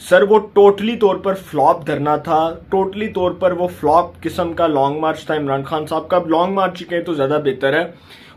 سر وہ ٹوٹلی طور پر فلاپ دھرنا تھا، ٹوٹلی طور پر وہ فلاپ قسم کا لانگ مارچ تھا عمران خان صاحب کا. اب لانگ مارچ کہیں تو زیادہ بہتر ہے.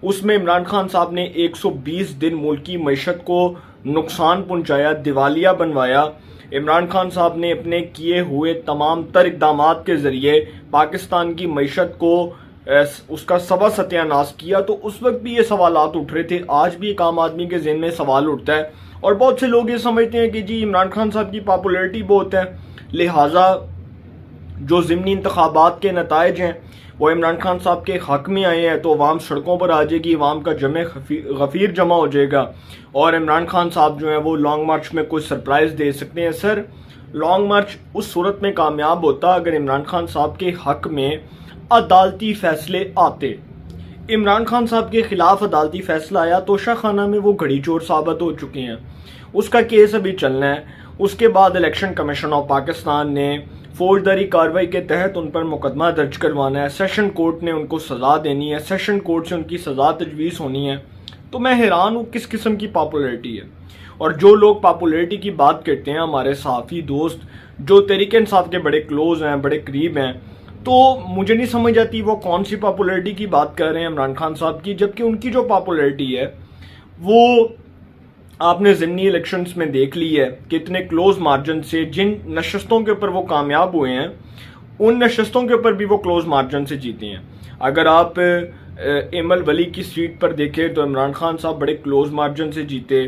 اس میں عمران خان صاحب نے 120 دن ملک کی معیشت کو نقصان پہنچایا، دیوالیہ بنوایا. عمران خان صاحب نے اپنے کیے ہوئے تمام تر اقدامات کے ذریعے پاکستان کی معیشت کو اس کا سوا ستیہ ناش کیا. تو اس وقت بھی یہ سوالات اٹھ رہے تھے، آج بھی ایک عام آدمی کے ذہن میں سوال اٹھتا ہے. اور بہت سے لوگ یہ سمجھتے ہیں کہ جی عمران خان صاحب کی پاپولیرٹی بہت ہے، لہٰذا جو ضمنی انتخابات کے نتائج ہیں وہ عمران خان صاحب کے حق میں آئے ہیں تو عوام سڑکوں پر آ جائے گی، عوام کا جمع غفیر جمع ہو جائے گا اور عمران خان صاحب جو ہیں وہ لانگ مارچ میں کوئی سرپرائز دے سکتے ہیں. سر لانگ مارچ اس صورت میں کامیاب ہوتا اگر عمران خان صاحب کے حق میں عدالتی فیصلے آتے. عمران خان صاحب کے خلاف عدالتی فیصلہ آیا توشہ خانہ میں وہ گھڑی چور ثابت ہو چکے ہیں، اس کا کیس ابھی چلنا ہے. اس کے بعد الیکشن کمیشن آف پاکستان نے فوجداری کارروائی کے تحت ان پر مقدمہ درج کروانا ہے، سیشن کورٹ نے ان کو سزا دینی ہے، سیشن کورٹ سے ان کی سزا تجویز ہونی ہے. تو میں حیران ہوں کس قسم کی پاپولیرٹی ہے. اور جو لوگ پاپولیرٹی کی بات کرتے ہیں، ہمارے صحافی دوست جو تحریک انصاف کے بڑے کلوز ہیں، بڑے قریب ہیں، تو مجھے نہیں سمجھ آتی وہ کون سی پاپولیرٹی کی بات کر رہے ہیں عمران خان صاحب کی، جبکہ ان کی جو پاپولیرٹی ہے وہ آپ نے ضمنی الیکشنز میں دیکھ لی ہے کہ اتنے کلوز مارجن سے جن نشستوں کے اوپر وہ کامیاب ہوئے ہیں ان نشستوں کے اوپر بھی وہ کلوز مارجن سے جیتے ہیں. اگر آپ ایمل ولی کی سیٹ پر دیکھیں تو عمران خان صاحب بڑے کلوز مارجن سے جیتے.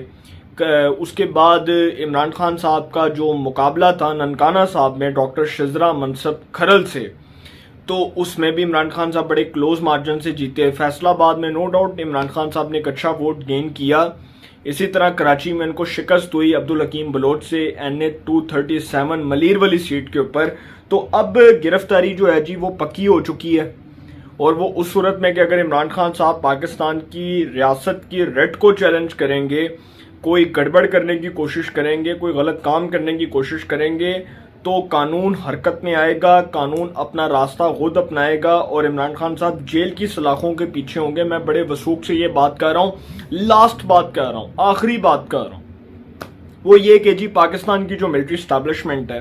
اس کے بعد عمران خان صاحب کا جو مقابلہ تھا ننکانہ صاحب میں ڈاکٹر شزرا منصب کھرل سے، تو اس میں بھی عمران خان صاحب بڑے کلوز مارجن سے جیتے. فیصلہ آباد میں نو ڈاؤٹ عمران خان صاحب نے ایک اچھا ووٹ گین کیا. اسی طرح کراچی میں ان کو شکست ہوئی عبدالحکیم بلوچ سے NA 237 ملیر والی سیٹ کے اوپر. تو اب گرفتاری جو ہے جی وہ پکی ہو چکی ہے، اور وہ اس صورت میں کہ اگر عمران خان صاحب پاکستان کی ریاست کی ریٹ کو چیلنج کریں گے، کوئی گڑبڑ کرنے کی کوشش کریں گے، کوئی غلط کام کرنے کی کوشش کریں گے تو قانون حرکت میں آئے گا، قانون اپنا راستہ خود اپنائے گا اور عمران خان صاحب جیل کی سلاخوں کے پیچھے ہوں گے. میں بڑے وثوق سے یہ بات کر رہا ہوں، لاسٹ بات کر رہا ہوں، آخری بات کر رہا ہوں، وہ یہ کہ جی پاکستان کی جو ملٹری اسٹیبلشمنٹ ہے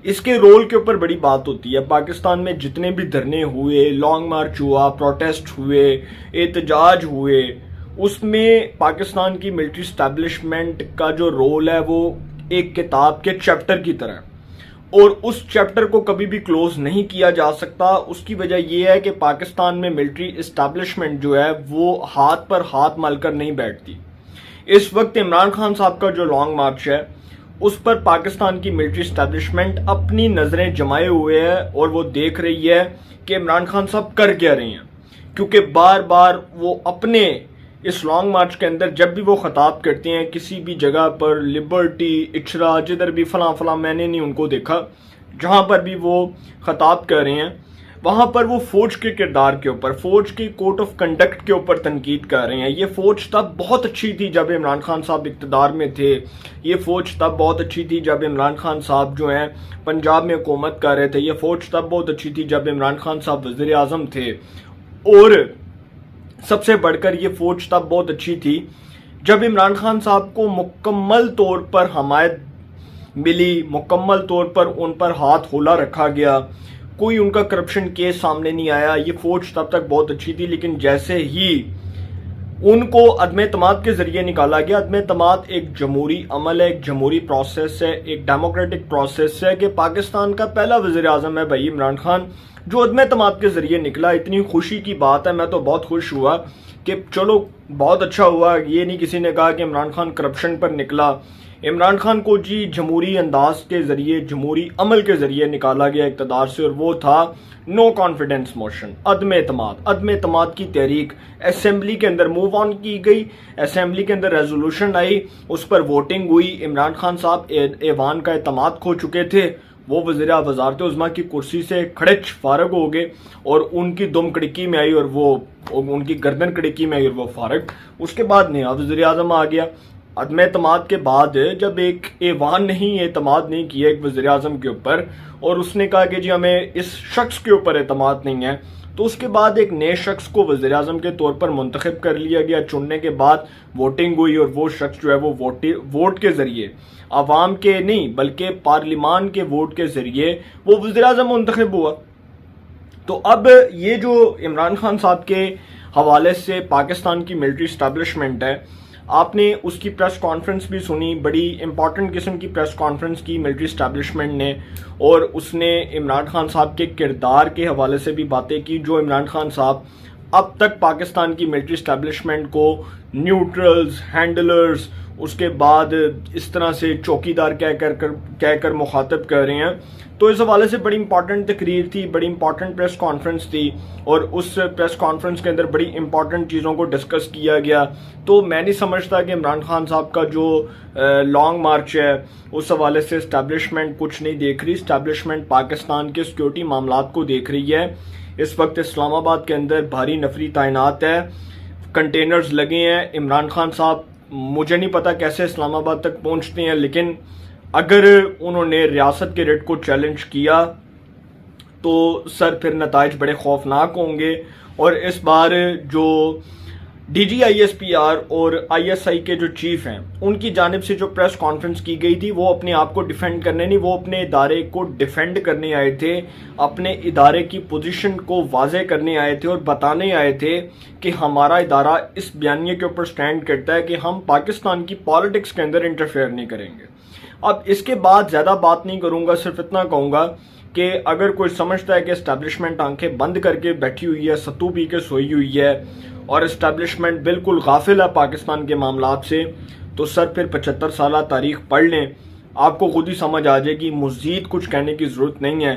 اس کے رول کے اوپر بڑی بات ہوتی ہے. پاکستان میں جتنے بھی دھرنے ہوئے، لانگ مارچ ہوا، پروٹیسٹ ہوئے، احتجاج ہوئے، اس میں پاکستان کی ملٹری اسٹیبلشمنٹ کا جو رول ہے وہ ایک کتاب کے چیپٹر کی طرح ہے اور اس چیپٹر کو کبھی بھی کلوز نہیں کیا جا سکتا. اس کی وجہ یہ ہے کہ پاکستان میں ملٹری اسٹیبلشمنٹ جو ہے وہ ہاتھ پر ہاتھ مل کر نہیں بیٹھتی. اس وقت عمران خان صاحب کا جو لانگ مارچ ہے اس پر پاکستان کی ملٹری اسٹیبلشمنٹ اپنی نظریں جمائے ہوئے ہے اور وہ دیکھ رہی ہے کہ عمران خان صاحب کر کیا رہے ہیں، کیونکہ بار بار وہ اپنے اس لانگ مارچ کے اندر جب بھی وہ خطاب کرتے ہیں کسی بھی جگہ پر، لبرٹی، اچرا، جدھر بھی فلاں فلاں، میں نے نہیں ان کو دیکھا، جہاں پر بھی وہ خطاب کر رہے ہیں وہاں پر وہ فوج کے کردار کے اوپر، فوج کی کوڈ آف کنڈکٹ کے اوپر تنقید کر رہے ہیں. یہ فوج تب بہت اچھی تھی جب عمران خان صاحب اقتدار میں تھے، یہ فوج تب بہت اچھی تھی جب عمران خان صاحب جو ہیں پنجاب میں حکومت کر رہے تھے، یہ فوج تب بہت اچھی تھی جب عمران خان صاحب وزیر اعظم تھے، اور سب سے بڑھ کر یہ فوج تب بہت اچھی تھی جب عمران خان صاحب کو مکمل طور پر حمایت ملی، مکمل طور پر ان پر ہاتھ کھولا رکھا گیا، کوئی ان کا کرپشن کیس سامنے نہیں آیا. یہ فوج تب تک بہت اچھی تھی، لیکن جیسے ہی ان کو عدم اعتماد کے ذریعے نکالا گیا، عدم اعتماد ایک جمہوری عمل ہے، ایک جمہوری پروسیس ہے، ایک ڈیموکریٹک پروسیس ہے کہ پاکستان کا پہلا وزیر اعظم ہے بھائی عمران خان جو عدم اعتماد کے ذریعے نکلا. اتنی خوشی کی بات ہے، میں تو بہت خوش ہوا کہ چلو بہت اچھا ہوا. یہ نہیں کسی نے کہا کہ عمران خان کرپشن پر نکلا، عمران خان کو جی جمہوری انداز کے ذریعے، جمہوری عمل کے ذریعے نکالا گیا اقتدار سے، اور وہ تھا نو کانفیڈنس موشن، عدم اعتماد. عدم اعتماد کی تحریک اسمبلی کے اندر موو آن کی گئی، اسمبلی کے اندر ریزولوشن آئی، اس پر ووٹنگ ہوئی. عمران خان صاحب ایوان کا اعتماد کھو چکے تھے، وہ وزیر وزارت عظمیٰ کی کرسی سے کھڑچ فارغ ہو گئے اور ان کی دم کڑکی میں آئی اور وہ ان کی گردن کڑکی میں آئی اور وہ فارغ. اس کے بعد نیا وزیر اعظم آ گیا. عدم اعتماد کے بعد جب ایک ایوان نہیں اعتماد نہیں کیا ایک وزیر اعظم کے اوپر اور اس نے کہا کہ جی ہمیں اس شخص کے اوپر اعتماد نہیں ہے، تو اس کے بعد ایک نئے شخص کو وزیر اعظم کے طور پر منتخب کر لیا گیا، چننے کے بعد ووٹنگ ہوئی اور وہ شخص جو ہے وہ ووٹ کے ذریعے، عوام کے نہیں بلکہ پارلیمان کے ووٹ کے ذریعے وہ وزیر اعظم منتخب ہوا۔ تو اب یہ جو عمران خان صاحب کے حوالے سے پاکستان کی ملٹری اسٹیبلشمنٹ ہے، آپ نے اس کی پریس کانفرنس بھی سنی، بڑی امپورٹنٹ قسم کی پریس کانفرنس کی ملٹری اسٹیبلشمنٹ نے، اور اس نے عمران خان صاحب کے کردار کے حوالے سے بھی باتیں کی، جو عمران خان صاحب اب تک پاکستان کی ملٹری اسٹیبلشمنٹ کو نیوٹرلز، ہینڈلرز، اس کے بعد اس طرح سے چوکیدار کہہ کر مخاطب کر رہے ہیں۔ تو اس حوالے سے بڑی امپورٹنٹ تقریر تھی، بڑی امپورٹنٹ پریس کانفرنس تھی، اور اس پریس کانفرنس کے اندر بڑی امپورٹنٹ چیزوں کو ڈسکس کیا گیا۔ تو میں نہیں سمجھتا کہ عمران خان صاحب کا جو لانگ مارچ ہے اس حوالے سے اسٹیبلشمنٹ کچھ نہیں دیکھ رہی، اسٹیبلشمنٹ پاکستان کے سیکورٹی معاملات کو دیکھ رہی ہے۔ اس وقت اسلام آباد کے اندر بھاری نفری تعینات ہے، کنٹینرز لگے ہیں۔ عمران خان صاحب مجھے نہیں پتا کیسے اسلام آباد تک پہنچتے ہیں، لیکن اگر انہوں نے ریاست کے ریٹ کو چیلنج کیا تو سر پھر نتائج بڑے خوفناک ہوں گے۔ اور اس بار جو D G I S P R اور آئی ایس آئی کے جو چیف ہیں ان کی جانب سے جو پریس کانفرنس کی گئی تھی، وہ اپنے آپ کو ڈیفینڈ کرنے نہیں، وہ اپنے ادارے کو ڈیفینڈ کرنے آئے تھے، اپنے ادارے کی پوزیشن کو واضح کرنے آئے تھے اور بتانے آئے تھے کہ ہمارا ادارہ اس بیانیے کے اوپر سٹینڈ کرتا ہے کہ ہم پاکستان کی پالیٹکس کے اندر انٹرفیئر نہیں کریں گے۔ اب اس کے بعد زیادہ بات نہیں کروں گا، صرف اتنا کہوں گا کہ اگر کوئی سمجھتا ہے کہ اسٹیبلشمنٹ آنکھیں بند کر کے بیٹھی ہوئی ہے، ستو پی کے سوئی ہوئی ہے اور اسٹیبلشمنٹ بالکل غافل ہے پاکستان کے معاملات سے، تو سر پھر 75 سالہ تاریخ پڑھ لیں، آپ کو خود ہی سمجھ آ جائے گی۔ مزید کچھ کہنے کی ضرورت نہیں ہے،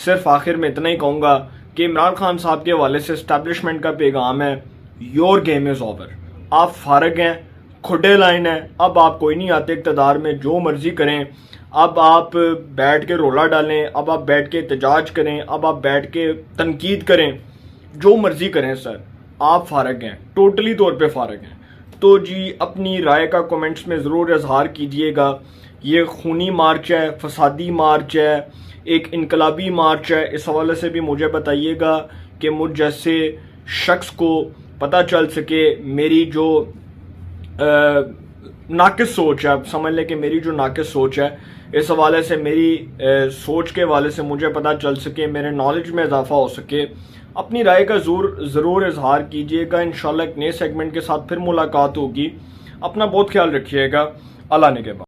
صرف آخر میں اتنا ہی کہوں گا کہ عمران خان صاحب کے حوالے سے اسٹیبلشمنٹ کا پیغام ہے، یور گیم از اوور، آپ فارغ ہیں، کھڈے لائن ہے، اب آپ کوئی نہیں آتے اقتدار میں، جو مرضی کریں، اب آپ بیٹھ کے رولا ڈالیں، اب آپ بیٹھ کے احتجاج کریں، اب آپ بیٹھ کے تنقید کریں، جو مرضی کریں سر، آپ فارغ ہیں، ٹوٹلی طور پہ فارغ ہیں۔ تو جی اپنی رائے کا کومنٹس میں ضرور اظہار کیجئے گا۔ یہ خونی مارچ ہے، فسادی مارچ ہے، ایک انقلابی مارچ ہے، اس حوالے سے بھی مجھے بتائیے گا کہ مجھ جیسے شخص کو پتہ چل سکے، میری جو ناقص سوچ ہے، آپ سمجھ لیں کہ میری جو ناقص سوچ ہے اس حوالے سے، میری سوچ کے حوالے سے مجھے پتہ چل سکے، میرے نالج میں اضافہ ہو سکے۔ اپنی رائے کا ضرور اظہار کیجئے گا۔ انشاءاللہ ایک نئے سیگمنٹ کے ساتھ پھر ملاقات ہوگی۔ اپنا بہت خیال رکھیے گا۔ اللہ نگہبان۔